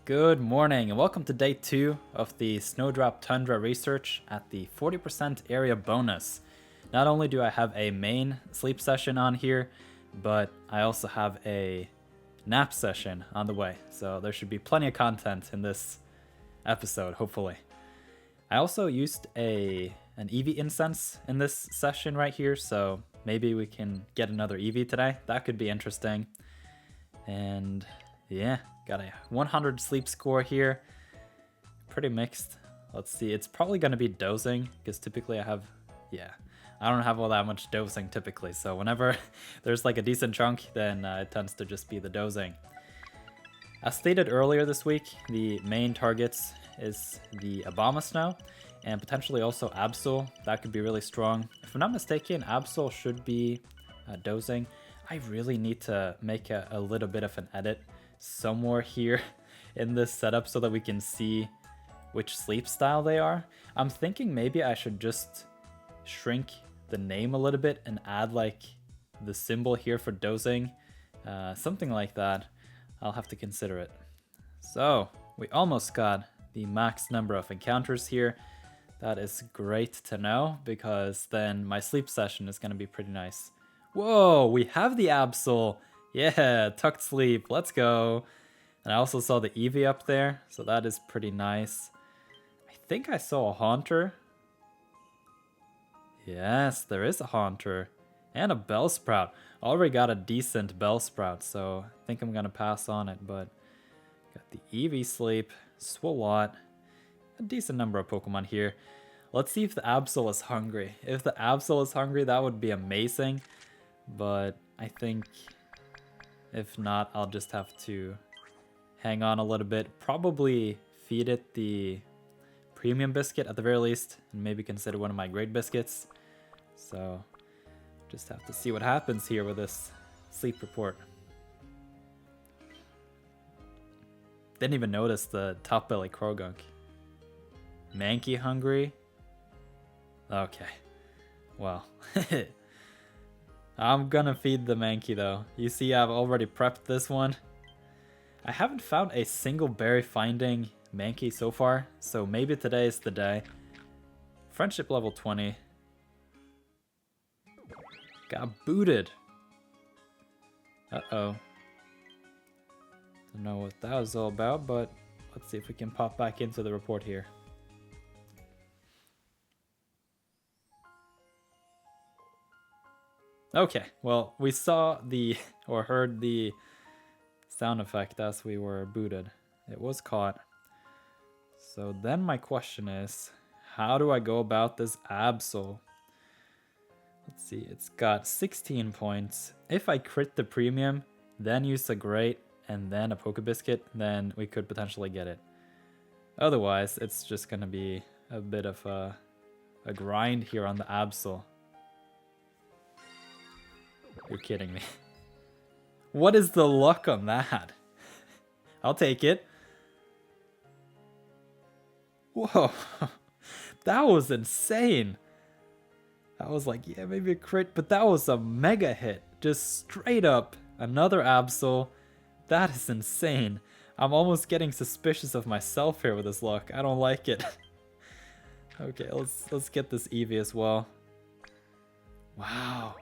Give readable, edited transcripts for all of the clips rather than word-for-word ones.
Good morning and welcome to day 2 of the Snowdrop Tundra Research at the 40% area bonus. Not only do I have a main sleep session on here, but I also have a nap session on the way, so there should be plenty of content in this episode, hopefully. I also used an Eevee incense in this session right here, so maybe we can get another Eevee today. That could be interesting. And yeah, got a 100 sleep score here. Pretty mixed. Let's see, it's probably going to be dozing, because typically I don't have all that much dozing typically, so whenever there's like a decent chunk, then it tends to just be the dozing. As stated earlier this week, the main targets is the Abomasnow, and potentially also Absol. That could be really strong. If I'm not mistaken, Absol should be dozing. I really need to make a little bit of an edit somewhere here in this setup so that we can see which sleep style they are. I'm thinking maybe I should just shrink the name a little bit and add like the symbol here for dozing, something like that. I'll have to consider it. So we almost got the max number of encounters here. That is great to know, because then my sleep session is going to be pretty nice. Whoa, we have the Absol. Yeah, tucked sleep. Let's go. And I also saw the Eevee up there, so that is pretty nice. I think I saw a Haunter. Yes, there is a Haunter. And a Bellsprout. Already got a decent Bellsprout, so I think I'm going to pass on it. But got the Eevee sleep, Swalot. A decent number of Pokemon here. Let's see if the Absol is hungry. If the Absol is hungry, that would be amazing. But I think if not, I'll just have to hang on a little bit. Probably feed it the premium biscuit at the very least, and maybe consider one of my great biscuits. So just have to see what happens here with this sleep report. Didn't even notice the top belly Krogunk. Mankey hungry? Okay. Well. I'm gonna feed the Mankey though. You see, I've already prepped this one. I haven't found a single berry finding Mankey so far, so maybe today is the day. Friendship level 20. Got booted. Uh-oh. Don't know what that was all about, but let's see if we can pop back into the report here. Okay, well, we saw the, or heard the sound effect as we were booted. It was caught. So then my question is, how do I go about this Absol? Let's see, it's got 16 points. If I crit the premium, then use a great, and then a Pokebiscuit, then we could potentially get it. Otherwise, it's just gonna be a bit of a grind here on the Absol. You're kidding me. What is the luck on that? I'll take it. Whoa. That was insane. I was like, yeah, maybe a crit, but that was a mega hit. Just straight up. Another Absol. That is insane. I'm almost getting suspicious of myself here with this luck. I don't like it. Okay, let's get this Eevee as well. Wow.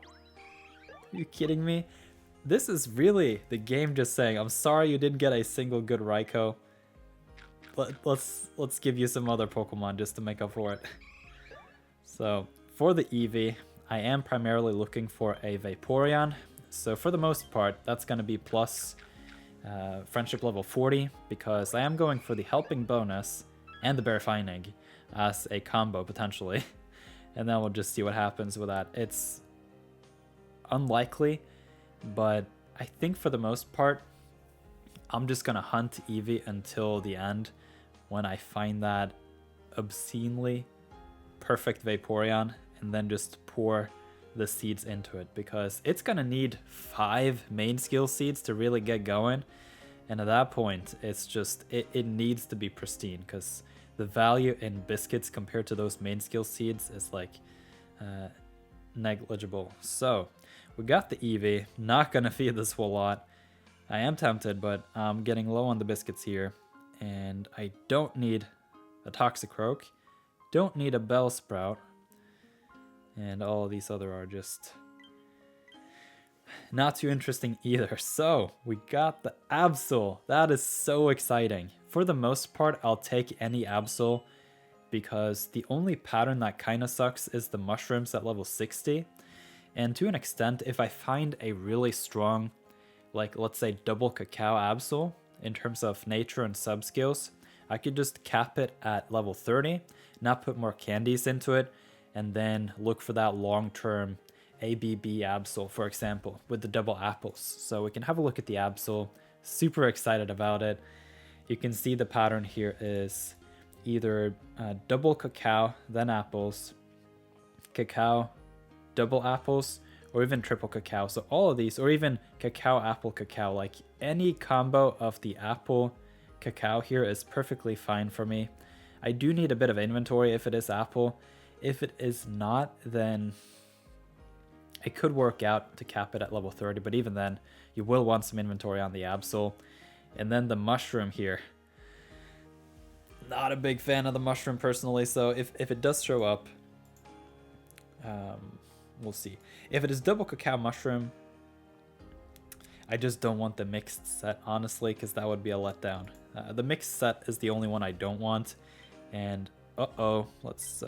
Are you kidding me? This is really the game just saying, I'm sorry you didn't get a single good Raikou. Let's give you some other Pokemon just to make up for it. So, for the Eevee, I am primarily looking for a Vaporeon. So for the most part, that's going to be plus friendship level 40, because I am going for the helping bonus and the Berry Finding as a combo potentially. And then we'll just see what happens with that. It's unlikely, but I think for the most part, I'm just gonna hunt Eevee until the end when I find that obscenely perfect Vaporeon, and then just pour the seeds into it, because it's gonna need 5 main skill seeds to really get going, and at that point it's just it needs to be pristine, because the value in biscuits compared to those main skill seeds is like negligible. So we got the Eevee. Not gonna feed this Swalot. I am tempted, but I'm getting low on the biscuits here. And I don't need a Toxicroak. Don't need a Bellsprout. And all of these other are just not too interesting either. So we got the Absol. That is so exciting. For the most part, I'll take any Absol because the only pattern that kind of sucks is the mushrooms at level 60. And to an extent, if I find a really strong, like let's say double cacao Absol in terms of nature and sub skills, I could just cap it at level 30, not put more candies into it, and then look for that long-term ABB Absol, for example, with the double apples. So we can have a look at the Absol. Super excited about it. You can see the pattern here is either double cacao, then apples, cacao, double apples, or even triple cacao. So all of these, or even cacao, apple, cacao, like any combo of the apple, cacao here is perfectly fine for me. I do need a bit of inventory if it is apple. If it is not, then it could work out to cap it at level 30, but even then, you will want some inventory on the Absol. And then the mushroom here. Not a big fan of the mushroom personally, so if it does show up, we'll see. If it is double cacao mushroom, I just don't want the mixed set, honestly, because that would be a letdown. The mixed set is the only one I don't want. And, let's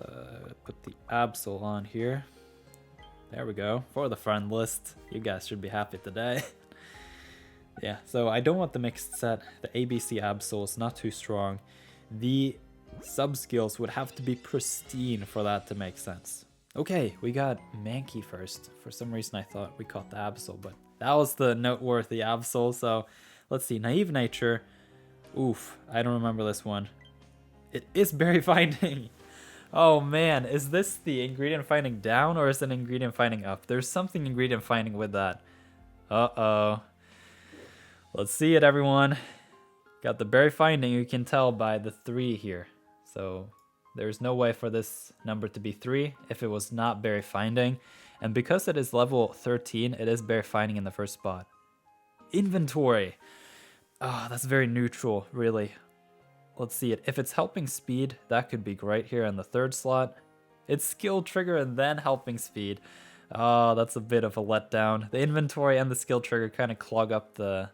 put the Absol on here. There we go, for the friend list. You guys should be happy today. Yeah, so I don't want the mixed set. The ABC Absol is not too strong. The sub skills would have to be pristine for that to make sense. Okay, we got Mankey first. For some reason I thought we caught the Absol, but that was the noteworthy Absol. So let's see, Naive Nature. Oof, I don't remember this one. It is berry finding. Oh man, is this the ingredient finding down or is it ingredient finding up? There's something ingredient finding with that. Uh-oh. Let's see it, everyone. Got the berry finding, you can tell by the 3 here. So there's no way for this number to be 3 if it was not berry finding. And because it is level 13, it is berry finding in the first spot. Inventory. Oh, that's very neutral, really. Let's see it. If it's helping speed, that could be great here in the 3rd slot. It's skill trigger and then helping speed. Oh, that's a bit of a letdown. The inventory and the skill trigger kind of clog up the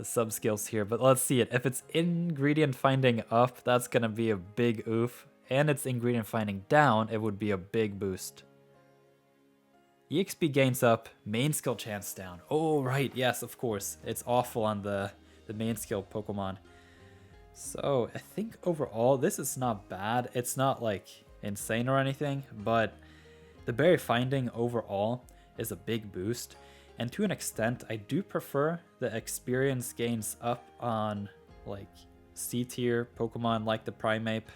sub skills here, but let's see it. If it's ingredient finding up, that's gonna be a big oof. And it's ingredient finding down, it would be a big boost. EXP gains up, main skill chance down. Oh, right, yes, of course. It's awful on the main skill Pokemon. So I think overall this is not bad. It's not like insane or anything, but the berry finding overall is a big boost. And to an extent, I do prefer the experience gains up on like C tier Pokemon like the Primeape,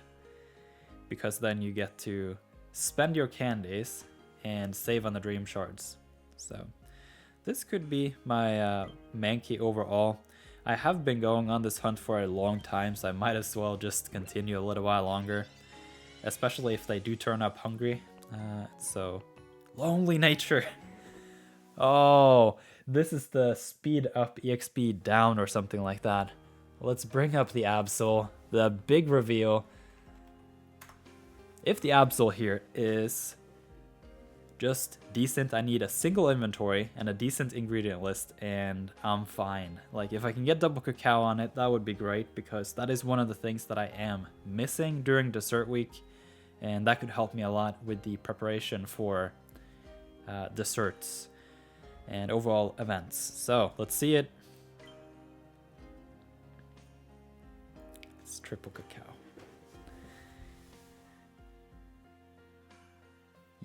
because then you get to spend your candies and save on the Dream Shards. So this could be my Mankey overall. I have been going on this hunt for a long time, so I might as well just continue a little while longer, especially if they do turn up hungry. So, Lonely Nature. Oh, this is the speed up EXP down or something like that. Let's bring up the Absol, the big reveal. If the Absol here is just decent, I need a single inventory and a decent ingredient list and I'm fine. Like if I can get double cacao on it, that would be great because that is one of the things that I am missing during dessert week, and that could help me a lot with the preparation for desserts and overall events. So let's see it. It's triple cacao.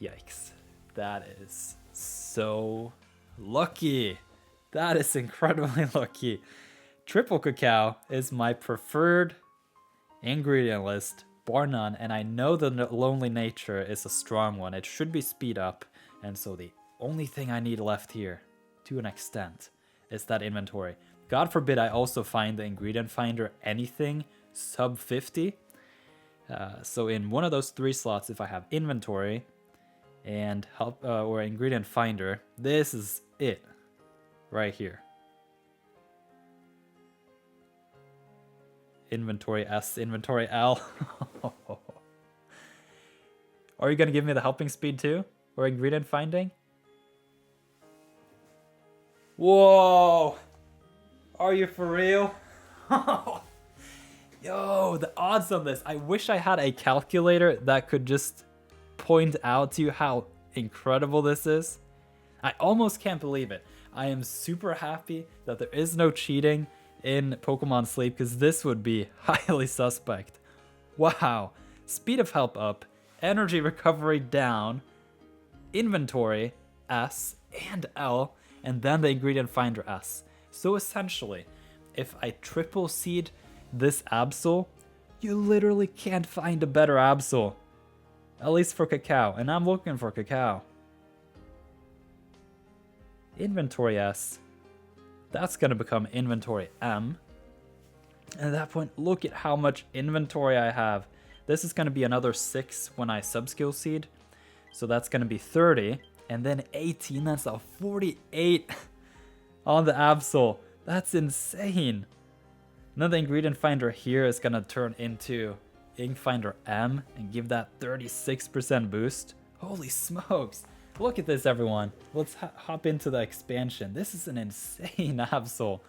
Yikes. That is so lucky. That is incredibly lucky. Triple cacao is my preferred ingredient list, bar none, and I know the Lonely Nature is a strong one. It should be speed up, and so the only thing I need left here, to an extent, is that inventory. God forbid I also find the ingredient finder anything sub 50. So in one of those 3 slots, if I have inventory and help or ingredient finder, this is it right here. Inventory S, inventory L. Are you gonna give me the helping speed too? Or ingredient finding? Whoa! Are you for real? Yo, the odds on this. I wish I had a calculator that could just point out to you how incredible this is. I almost can't believe it. I am super happy that there is no cheating in Pokemon Sleep because this would be highly suspect. Wow. Speed of help up, energy recovery down, inventory S and L, and then the ingredient finder S. So essentially, if I triple seed this Absol, you literally can't find a better Absol. At least for Cacao, and I'm looking for Cacao. Inventory S, that's gonna become inventory M. And at that point, look at how much inventory I have. This is gonna be another 6 when I subskill seed. So that's gonna be 30, and then 18, that's a 48 on the Absol. That's insane. And then the ingredient finder here is gonna turn into Ink Finder M and give that 36% boost. Holy smokes. Look at this, everyone. Let's hop into the expansion. This is an insane Absol.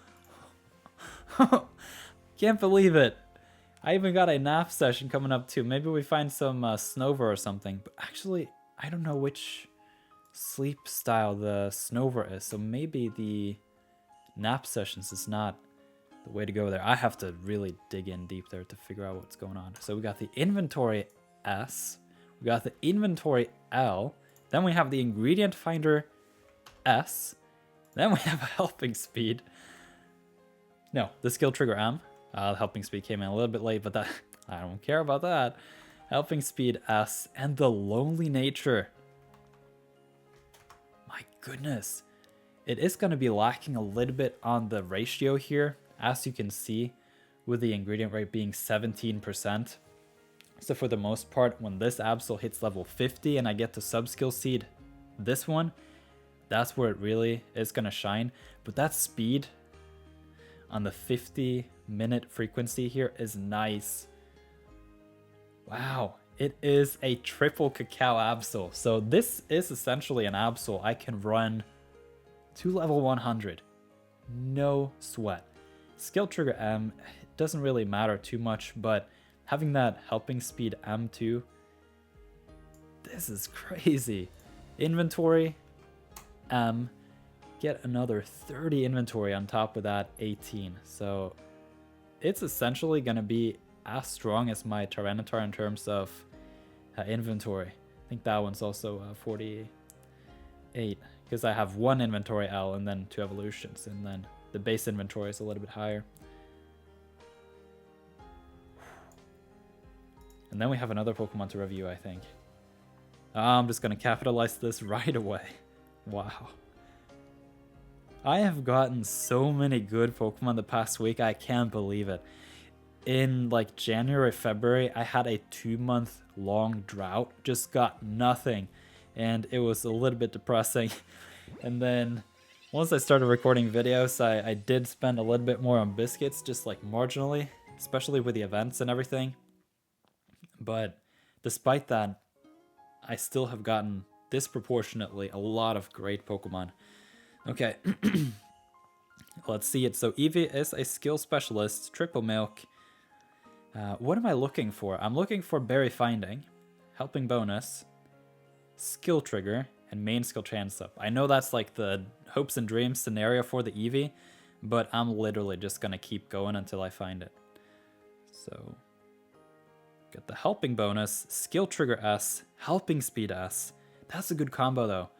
Can't believe it. I even got a nap session coming up too. Maybe we find some Snover or something. But actually, I don't know which sleep style the Snover is. So maybe the nap sessions is not the way to go there. I have to really dig in deep there to figure out what's going on. So we got the inventory S. We got the inventory L. Then we have the ingredient finder S. Then we have a helping speed. No, the skill trigger M. The helping speed came in a little bit late, but that I don't care about that. Helping speed S and the lonely nature. My goodness. It is going to be lacking a little bit on the ratio here, as you can see, with the ingredient rate being 17%. So for the most part, when this Absol hits level 50 and I get to subskill seed this one, that's where it really is going to shine. But that speed on the 50-minute frequency here is nice. Wow, it is a triple Cacao Absol. So this is essentially an Absol I can run to level 100. No sweat. Skill trigger M, it doesn't really matter too much, but having that helping speed M2, this is crazy. Inventory M, get another 30 inventory on top of that 18. So it's essentially going to be as strong as my Tyranitar in terms of inventory. I think that one's also 48 because I have one inventory L and then 2 evolutions, and then the base inventory is a little bit higher. And then we have another Pokemon to review, I think. I'm just going to capitalize this right away. Wow. I have gotten so many good Pokemon the past week, I can't believe it. In like January, February, I had a 2-month long drought, just got nothing. And it was a little bit depressing. And then once I started recording videos, I did spend a little bit more on biscuits, just like marginally, especially with the events and everything. But despite that, I still have gotten disproportionately a lot of great Pokemon. Okay, let's see it. So Eevee is a skill specialist, triple milk. What am I looking for? I'm looking for berry finding, helping bonus, skill trigger, and main skill chance up. I know that's like the hopes and dreams scenario for the Eevee, but I'm literally just gonna keep going until I find it. So, got the helping bonus, skill trigger S, helping speed S. That's a good combo though.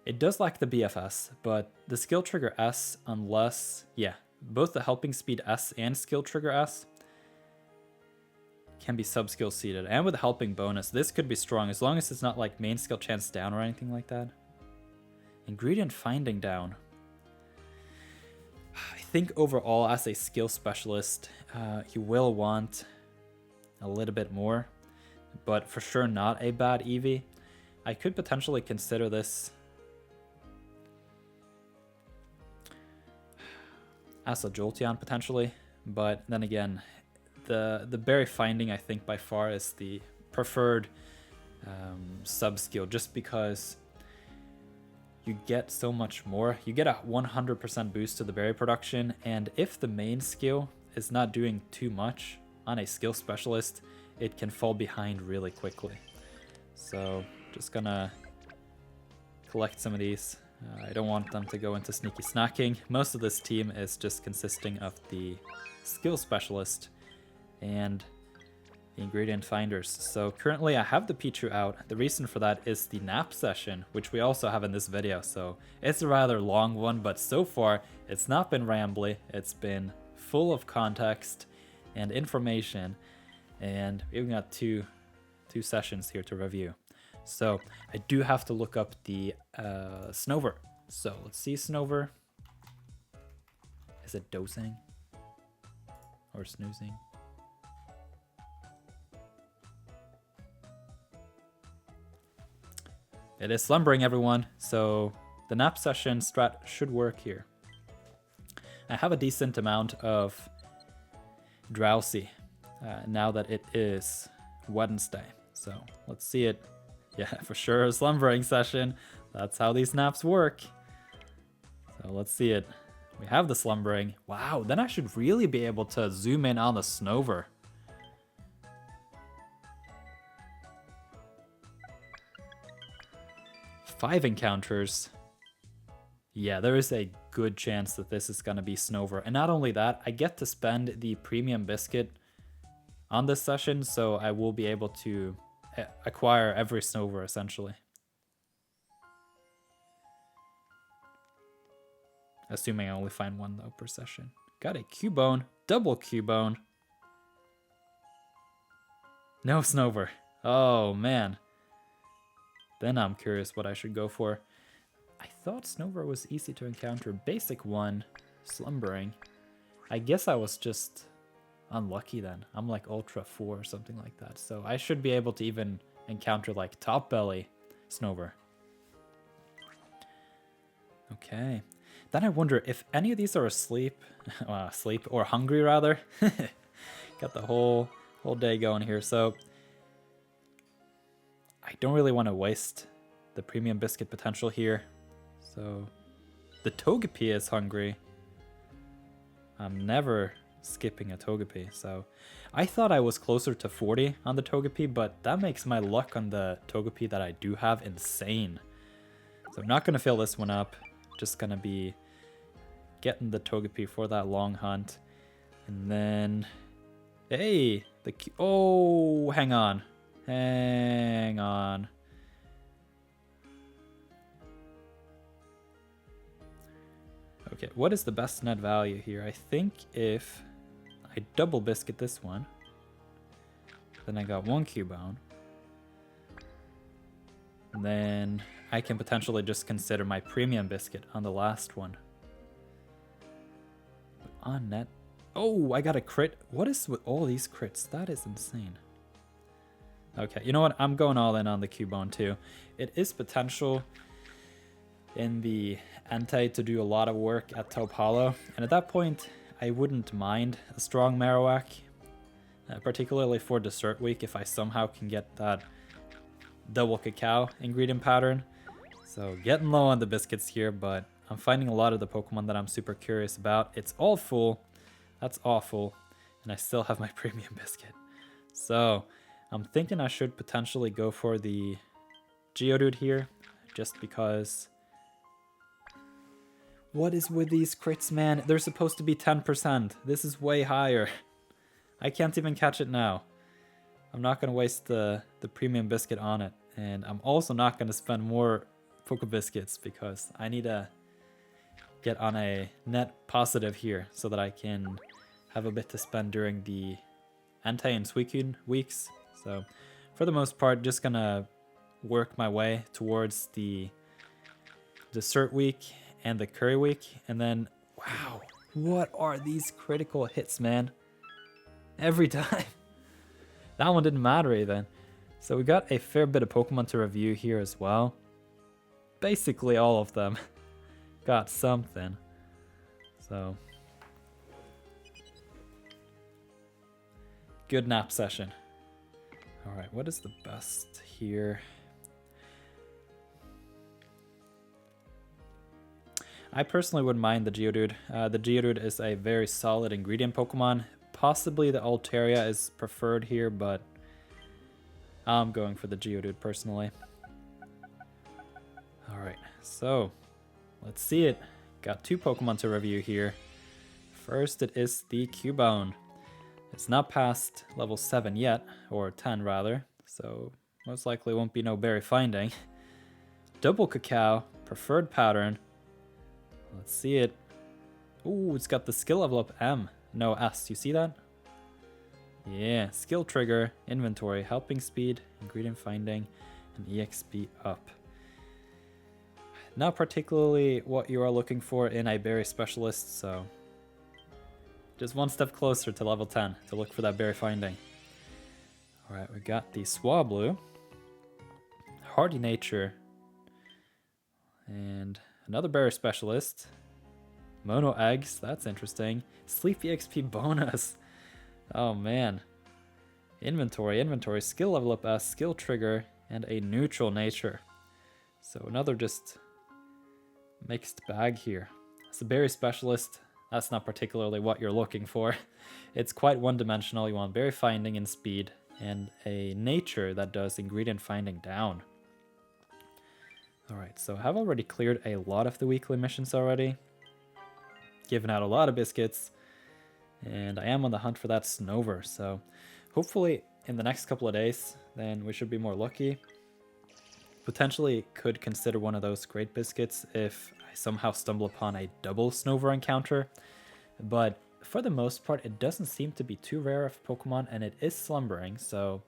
It does lack the BFS, but the skill trigger S, unless, yeah, both the helping speed S and skill trigger S can be sub-skill seeded. And with the helping bonus, this could be strong as long as it's not like main skill chance down or anything like that. Ingredient finding down. I think overall as a skill specialist, you will want a little bit more, but for sure not a bad Eevee. I could potentially consider this as a Jolteon potentially, But then again, the berry finding, I think by far is the preferred sub skill, just because you get so much more. You get a 100% boost to the berry production, and if the main skill is not doing too much on a skill specialist, it can fall behind really quickly. So just gonna collect some of these. I don't want them to go into sneaky snacking. Most of this team is just consisting of the skill specialist and the ingredient finders. So currently I have the Pichu out. The reason for that is the nap session, which we also have in this video. So it's a rather long one, but so far it's not been rambly. It's been full of context and information, and we've got two sessions here to review. So I do have to look up the Snover. So let's see Snover. Is it dozing or snoozing? It is slumbering, everyone. So the nap session strat should work here. I have a decent amount of drowsy now that it is Wednesday. So let's see it. Yeah, for sure, a slumbering session. That's how these naps work. So let's see it. We have the slumbering. Wow, then I should really be able to zoom in on the Snover. Five encounters. Yeah, there is a good chance that this is going to be Snover. And not only that, I get to spend the premium biscuit on this session, so I will be able to acquire every Snover essentially. Assuming I only find one though per session. Got a Cubone, double Cubone. No Snover. Oh man. Then I'm curious what I should go for. I thought Snover was easy to encounter. Basic 1, slumbering. I guess I was just unlucky then. I'm like Ultra 4 or something like that. So I should be able to even encounter like Top Belly Snover. Okay. Then I wonder if any of these are asleep. Asleep or hungry rather. Got the whole day going here. So I don't really want to waste the premium biscuit potential here. So the Togepi is hungry. I'm never skipping a Togepi. So I thought I was closer to 40 on the Togepi, but that makes my luck on the Togepi that I do have insane. So I'm not going to fill this one up. Just going to be getting the Togepi for that long hunt. And then, hey, oh, hang on. Hang on. Okay, what is the best net value here? I think if I double biscuit this one, then I got one Cubone. And then I can potentially just consider my premium biscuit on the last one. But on net, oh, I got a crit. What is with all these crits? That is insane. Okay, you know what? I'm going all in on the Cubone too. It is potential in the Entei to do a lot of work at Taupe Hollow, and at that point, I wouldn't mind a strong Marowak, particularly for dessert week if I somehow can get that double cacao ingredient pattern. So getting low on the biscuits here, but I'm finding a lot of the Pokemon that I'm super curious about. It's all full. That's awful. And I still have my premium biscuit. So I'm thinking I should potentially go for the Geodude here, just because. What is with these crits, man? They're supposed to be 10%. This is way higher. I can't even catch it now. I'm not going to waste the premium biscuit on it. And I'm also not going to spend more Poke Biscuits because I need to get on a net positive here so that I can have a bit to spend during the Entei and Suicune weeks. So for the most part, just going to work my way towards the dessert week and the curry week. And then, wow, what are these critical hits, man? Every time. That one didn't matter even. So we got a fair bit of Pokemon to review here as well. Basically all of them got something. So Good nap session. Alright, what is the best here? I personally wouldn't mind the Geodude. The Geodude is a very solid ingredient Pokemon. Possibly the Altaria is preferred here, but I'm going for the Geodude personally. Alright, so let's see it. Got 2 Pokemon to review here. First, it is the Cubone. It's not past level 7 yet, or 10 rather, so most likely won't be no berry finding. Double Cacao, preferred pattern. Let's see it. Ooh, it's got the skill level up M, no S. You see that? Yeah, skill trigger, inventory, helping speed, ingredient finding, and EXP up. Not particularly what you are looking for in a berry specialist, so just one step closer to level 10 to look for that berry finding. Alright, we got the Swablu, Hardy Nature, and another berry specialist. Mono Eggs, that's interesting. Sleep EXP bonus. Oh man. Inventory, skill level up S, skill trigger, and a neutral nature. So another just mixed bag here. As a berry specialist, that's not particularly what you're looking for. It's quite one-dimensional. You want berry finding and speed, and a nature that does ingredient finding down. Alright, so I've already cleared a lot of the weekly missions already. Given out a lot of biscuits. And I am on the hunt for that Snover, so hopefully in the next couple of days, then we should be more lucky. Potentially could consider one of those great biscuits if I somehow stumble upon a double Snover encounter. But for the most part, it doesn't seem to be too rare of Pokemon, and it is slumbering, so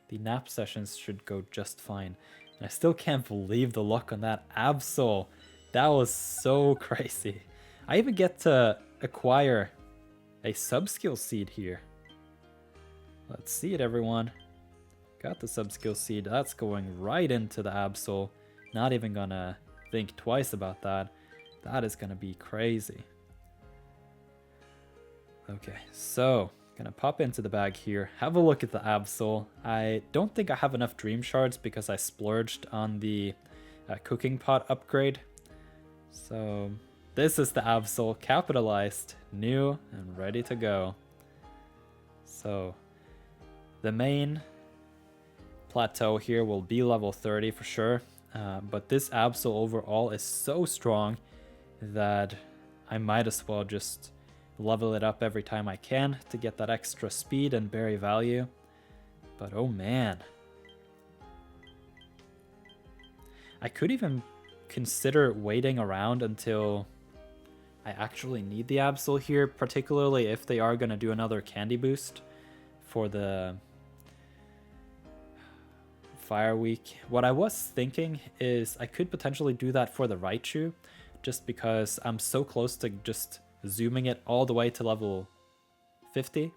the nap sessions should go just fine. And I still can't believe the luck on that Absol. That was so crazy. I even get to acquire a sub-skill seed here. Let's see it, everyone. Got the sub-skill seed. That's going right into the Absol. Not even gonna think twice about that. That is gonna be crazy. Okay, so gonna pop into the bag here. Have a look at the Absol. I don't think I have enough Dream Shards because I splurged on the cooking pot upgrade. So this is the Absol, capitalized, new, and ready to go. So the main plateau here will be level 30 for sure, but this Absol overall is so strong that I might as well just level it up every time I can to get that extra speed and berry value. But oh man, I could even consider waiting around until I actually need the Absol here, particularly if they are going to do another candy boost for the Fire Week. What I was thinking is I could potentially do that for the Raichu, just because I'm so close to just zooming it all the way to level 50.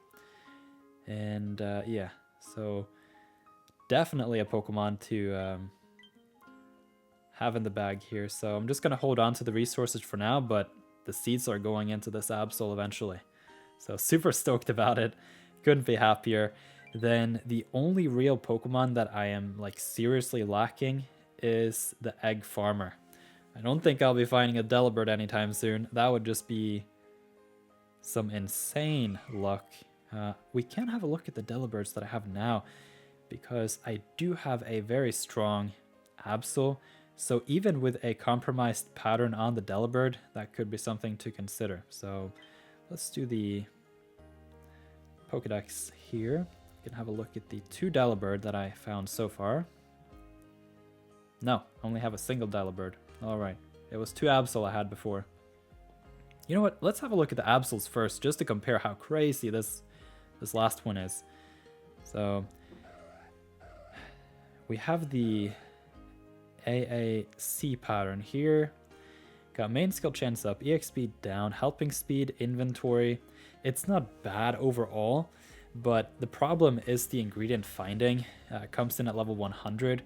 And yeah, so definitely a Pokemon to have in the bag here. So I'm just going to hold on to the resources for now, but the seeds are going into this Absol eventually. So super stoked about it. Couldn't be happier. Then the only real Pokemon that I am like seriously lacking is the Egg Farmer. I don't think I'll be finding a Delibird anytime soon. That would just be some insane luck. We can have a look at the Delibirds that I have now, because I do have a very strong Absol. So even with a compromised pattern on the Delibird, that could be something to consider. So let's do the Pokedex here. We can have a look at the 2 Delibird that I found so far. No, only have a single Delibird. Alright, it was 2 Absol I had before. You know what, let's have a look at the Absols first, just to compare how crazy this last one is. So we have the AAC pattern here. Got main skill chance up, EXP down, helping speed, inventory. It's not bad overall, but the problem is the ingredient finding. Comes in at level 100,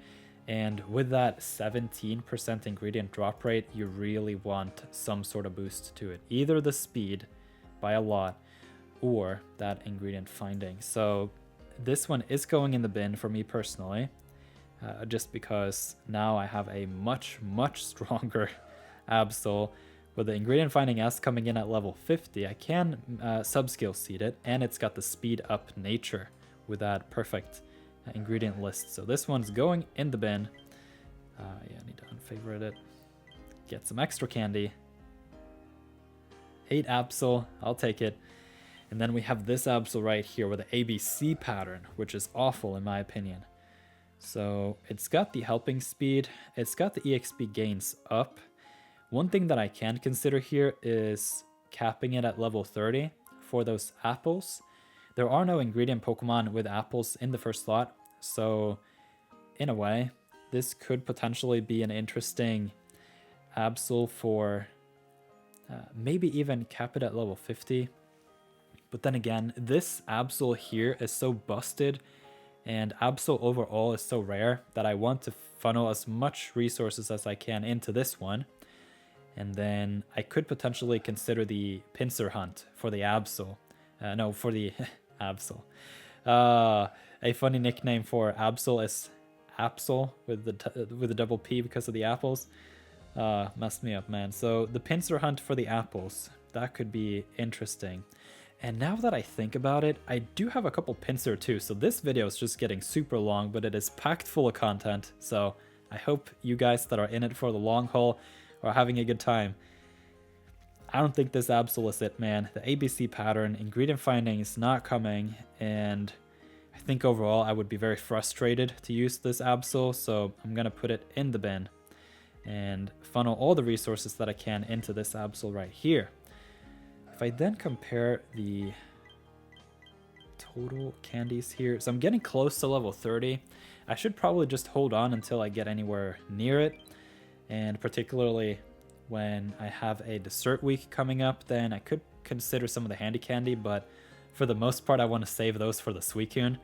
and with that 17% ingredient drop rate, you really want some sort of boost to it. Either the speed by a lot, or that ingredient finding. So this one is going in the bin for me personally, just because now I have a much stronger Absol. With the ingredient finding S coming in at level 50, I can subskill seed it, and it's got the speed up nature with that perfect ingredient list. So this one's going in the bin. Yeah, I need to unfavorite it. Get some extra candy. 8 Absol, I'll take it. And then we have this Absol right here with the ABC pattern, which is awful in my opinion. So it's got the helping speed, it's got the EXP gains up. One thing that I can consider here is capping it at level 30 for those apples. There are no ingredient Pokemon with apples in the first slot, so in a way, this could potentially be an interesting Absol for maybe even cap it at level 50. But then again, this Absol here is so busted, and Absol overall is so rare that I want to funnel as much resources as I can into this one. And then I could potentially consider the pincer hunt for the Absol. No, for the Absol. A funny nickname for Absol is Absol with the double P because of the apples. Messed me up, man. So the pincer hunt for the apples, that could be interesting. And now that I think about it, I do have a couple pincer too. So this video is just getting super long, but it is packed full of content. So I hope you guys that are in it for the long haul are having a good time. I don't think this Absol is it, man. The ABC pattern, ingredient finding is not coming, and I think overall I would be very frustrated to use this Absol, so I'm gonna put it in the bin and funnel all the resources that I can into this Absol right here. If I then compare the total candies here, so I'm getting close to level 30. I should probably just hold on until I get anywhere near it. And particularly when I have a dessert week coming up, then I could consider some of the handy candy, but for the most part I want to save those for the Suicune.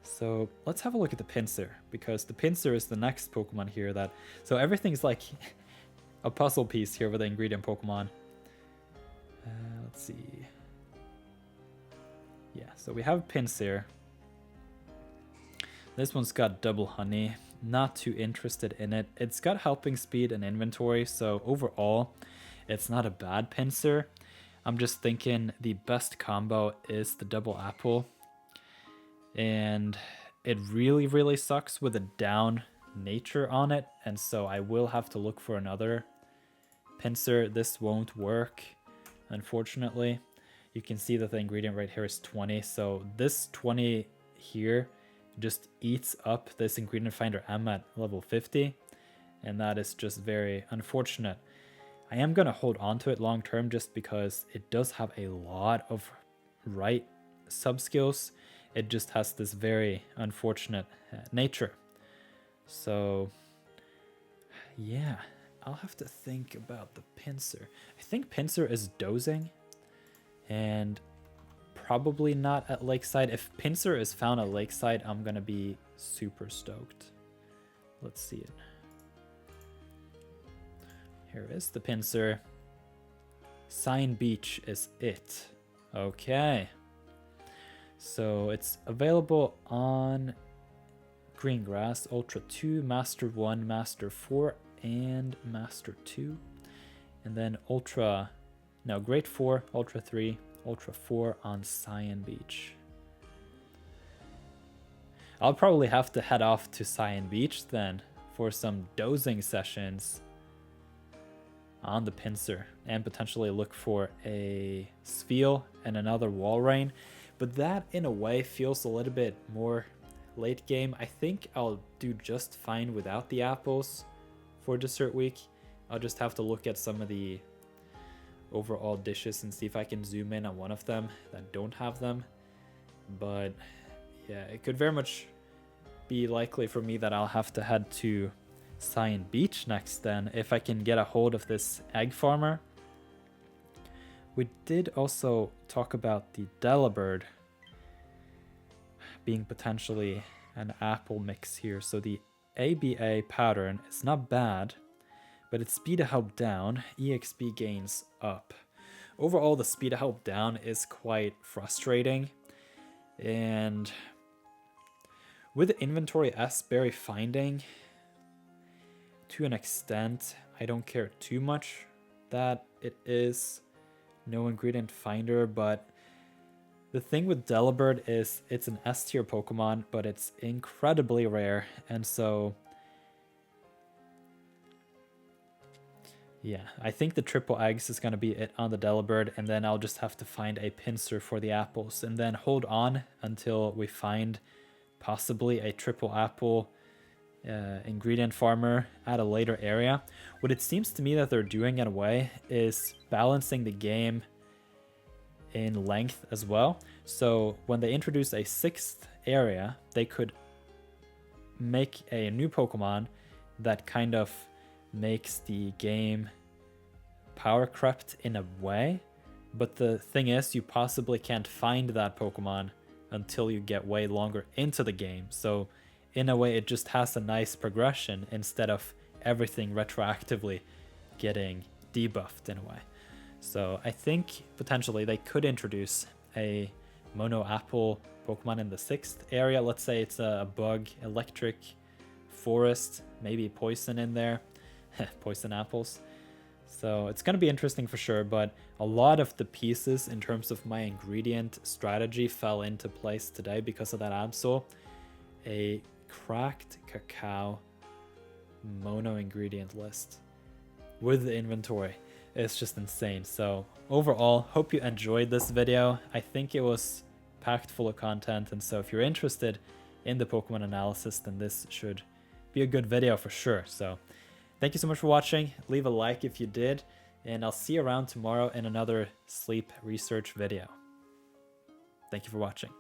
So let's have a look at the pincer, because the pincer is the next Pokemon here that... So everything's like a puzzle piece here with the ingredient Pokemon. Let's see. Yeah, so we have pincer. This one's got double honey. Not too interested in it. It's got helping speed and inventory, so overall it's not a bad pincer. I'm just thinking the best combo is the double apple, and it really sucks with a down nature on it, and so I will have to look for another pincer. This won't work, unfortunately. You can see that the ingredient right here is 20, so this 20 here just eats up this ingredient finder M at level 50, and that is just very unfortunate. I am going to hold on to it long term just because it does have a lot of right sub skills. It just has this very unfortunate nature. So yeah, I'll have to think about the pincer. I think pincer is dozing, and probably not at Lakeside. If pincer is found at Lakeside, I'm gonna be super stoked. Let's see it. Here is the pincer. Cyan Beach is it. Okay. So it's available on Greengrass, Ultra 2, Master 1, Master 4, and Master 2. And then Grade 4, Ultra 3, Ultra 4 on Cyan Beach. I'll probably have to head off to Cyan Beach then for some dozing sessions on the pincer and potentially look for a Spheal and another Walrein. But that in a way feels a little bit more late game. I think I'll do just fine without the apples for dessert week. I'll just have to look at some of the overall dishes and see if I can zoom in on one of them that don't have them. But yeah, it could very much be likely for me that I'll have to head to Cyan Beach next then if I can get a hold of this egg farmer. We did also talk about the Delibird being potentially an apple mix here. So the ABA pattern is not bad, but its speed help down, EXP gains up. overall the speed held down is quite frustrating. And with inventory S berry finding, to an extent, I don't care too much that it is no ingredient finder, but the thing with Delibird is it's an S tier Pokemon, but it's incredibly rare, and so yeah, I think the triple eggs is going to be it on the Delibird, and then I'll just have to find a pincer for the apples, and then hold on until we find possibly a triple apple ingredient farmer at a later area. What it seems to me that they're doing in a way is balancing the game in length as well. So when they introduce a 6th area, they could make a new Pokemon that kind of makes the game power crept in a way. But the thing is, you possibly can't find that Pokemon until you get way longer into the game. So in a way, it just has a nice progression instead of everything retroactively getting debuffed in a way. So I think potentially they could introduce a mono apple Pokemon in the 6th area. Let's say it's a bug, electric, forest, maybe poison in there. Poison apples. So it's going to be interesting for sure, but a lot of the pieces in terms of my ingredient strategy fell into place today because of that Absol. A cracked cacao mono ingredient list with the inventory. It's just insane. So overall, hope you enjoyed this video. I think it was packed full of content, and so if you're interested in the Pokemon analysis, then this should be a good video for sure. So thank you so much for watching. Leave a like if you did, and I'll see you around tomorrow in another sleep research video. Thank you for watching.